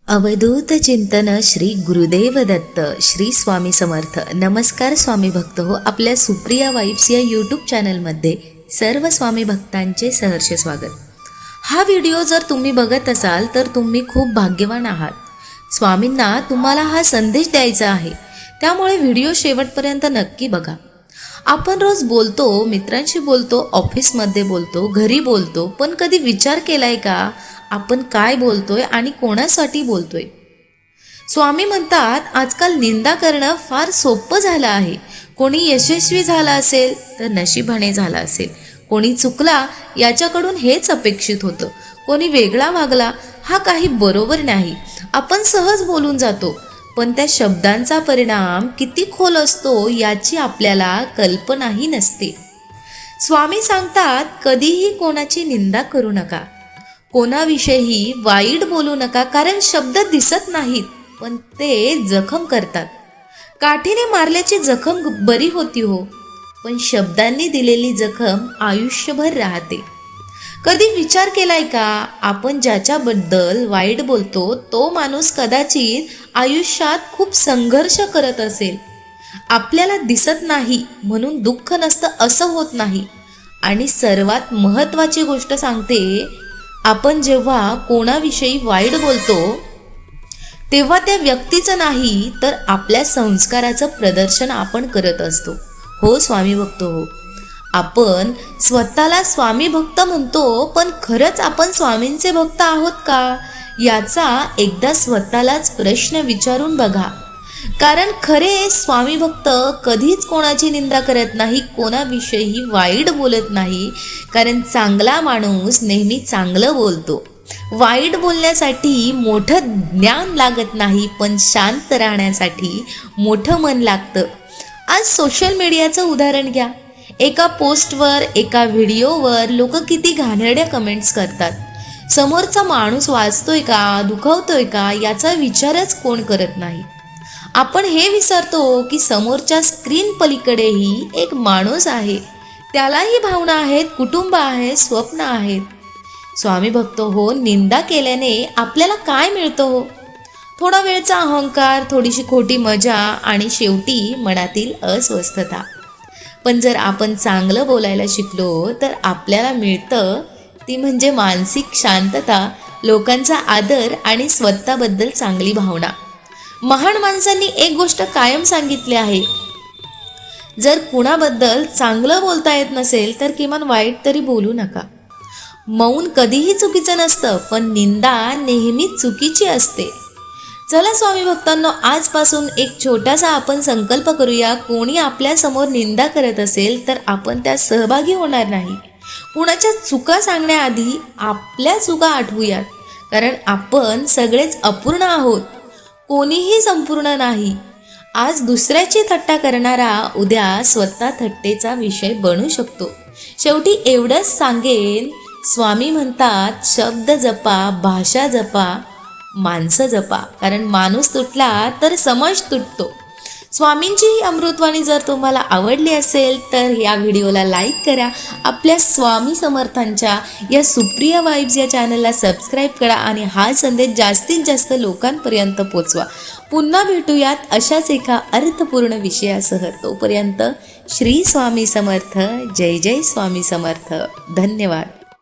अवधूत चिंतन श्री गुरुदेव दत्त श्री स्वामी समर्थ. नमस्कार स्वामी भक्त हो. आपल्या सुप्रिया वाईब्स या यूट्यूब चॅनलमध्ये सर्व स्वामी भक्तांचे सहर्ष स्वागत. हा व्हिडिओ जर तुम्ही बघत असाल तर तुम्ही खूप भाग्यवान आहात. स्वामींना तुम्हाला हा संदेश द्यायचा आहे, त्यामुळे व्हिडिओ शेवटपर्यंत नक्की बघा. आपण रोज बोलतो, मित्रांशी बोलतो, ऑफिसमध्ये बोलतो, घरी बोलतो, पण कधी विचार केलाय का आपण काय बोलतोय आणि कोणासाठी बोलतोय? स्वामी म्हणतात आजकाल निंदा करणं फार सोपं झालं आहे. कोणी यशस्वी झाला असेल तर नशिबाने झाला असेल, कोणी चुकला याच्याकडून हेच अपेक्षित होतं, कोणी वेगळा वागला हा काही बरोबर नाही, आपण सहज बोलून जातो. पण त्या शब्दांचा परिणाम किती खोल असतो याची आपल्याला कल्पनाही नसते. स्वामी सांगतात कधीही कोणाची निंदा करू नका, कोणाविषयी वाईट बोलू नका, कारण शब्द दिसत नाहीत पण ते जखम करतात. काठीने मारल्याची जखम बरी होती हो, पण शब्दांनी दिलेली जखम आयुष्यभर राहते. कधी विचार केलाय का आपण ज्याच्याबद्दल वाईट बोलतो तो माणूस कदाचित आयुष्यात खूप संघर्ष करत असेल. आपल्याला दिसत नाही म्हणून दुःख नसतं असं होत नाही. आणि सर्वात महत्त्वाची गोष्ट सांगते, आपण जेव्हा कोणाविषयी वाईट बोलतो तेव्हा त्या व्यक्तीचं नाही तर आपल्या संस्काराचं प्रदर्शन आपण करत असतो. हो स्वामी भक्त हो, आपण स्वतःला स्वामी भक्त म्हणतो, पण खरंच आपण स्वामींचे भक्त आहोत का याचा एकदा स्वतःलाच प्रश्न विचारून बघा. कारण खरे स्वामी भक्त कधीच कोणाची निंदा करत नाही, कोणाविषयी वाईट बोलत नाही, कारण चांगला माणूस नेहमी चांगलं बोलतो. वाईट बोलण्यासाठी मोठं ज्ञान लागत नाही, पण शांत राहण्यासाठी मोठं मन लागतं. आज सोशल मीडियाचं उदाहरण घ्या. एका पोस्टवर, एका व्हिडिओवर लोक किती घाणेरड्या कमेंट्स करतात. समोरचा माणूस वाचतोय का, दुखावतोय का याचा विचारच कोण करत नाही. आपण हे विसरतो की समोरच्या स्क्रीन पलीकडेही एक माणूस आहे, त्यालाही भावना आहेत, कुटुंब आहे, स्वप्न आहेत. स्वामी भक्त हो, निंदा केल्याने आपल्याला काय मिळतं हो? थोडा वेळचा अहंकार, थोडीशी खोटी मजा आणि शेवटी मनातील अस्वस्थता. पण जर आपण चांगलं बोलायला शिकलो तर आपल्याला मिळतं ती म्हणजे मानसिक शांतता, लोकांचा आदर आणि स्वतःबद्दल चांगली भावना. महान माणसांनी एक गोष्ट कायम सांगितली आहे, जर कुणाबद्दल चांगलं बोलता येत नसेल तर किमान वाईट तरी बोलू नका. मौन कधीही चुकीचं नसतं, पण निंदा नेहमीच चुकीची असते. चला स्वामी भक्तांनो, आजपासून एक छोटासा आपण संकल्प करूया. कोणी आपल्यासमोर निंदा करत असेल तर आपण त्यात सहभागी होणार नाही. कुणाच्या चुका सांगण्याआधी आपल्या चुका आठवूयात, कारण आपण सगळेच अपूर्ण आहोत, कोणीही संपूर्ण नाही. आज दुसऱ्याची थट्टा करणारा उद्या स्वतः थट्टेचा विषय बनू शकतो. शेवटी एवढंच सांगेन, स्वामी म्हणतात शब्द जपा, भाषा जपा, माणसं जपा, कारण माणूस तुटला तर समाज तुटतो. स्वामींची ही अमृतवाणी जर तुम्हाला आवडली असेल तर या व्हिडिओला लाईक करा. आपल्या स्वामी समर्थांच्या या सुप्रिया वाईब्स या चॅनलला सबस्क्राईब करा आणि हा संदेश जास्तीत जास्त लोकांपर्यंत पोचवा. पुन्हा भेटूयात अशाच एका अर्थपूर्ण विषयासह. तोपर्यंत श्री स्वामी समर्थ. जय जय स्वामी समर्थ. धन्यवाद.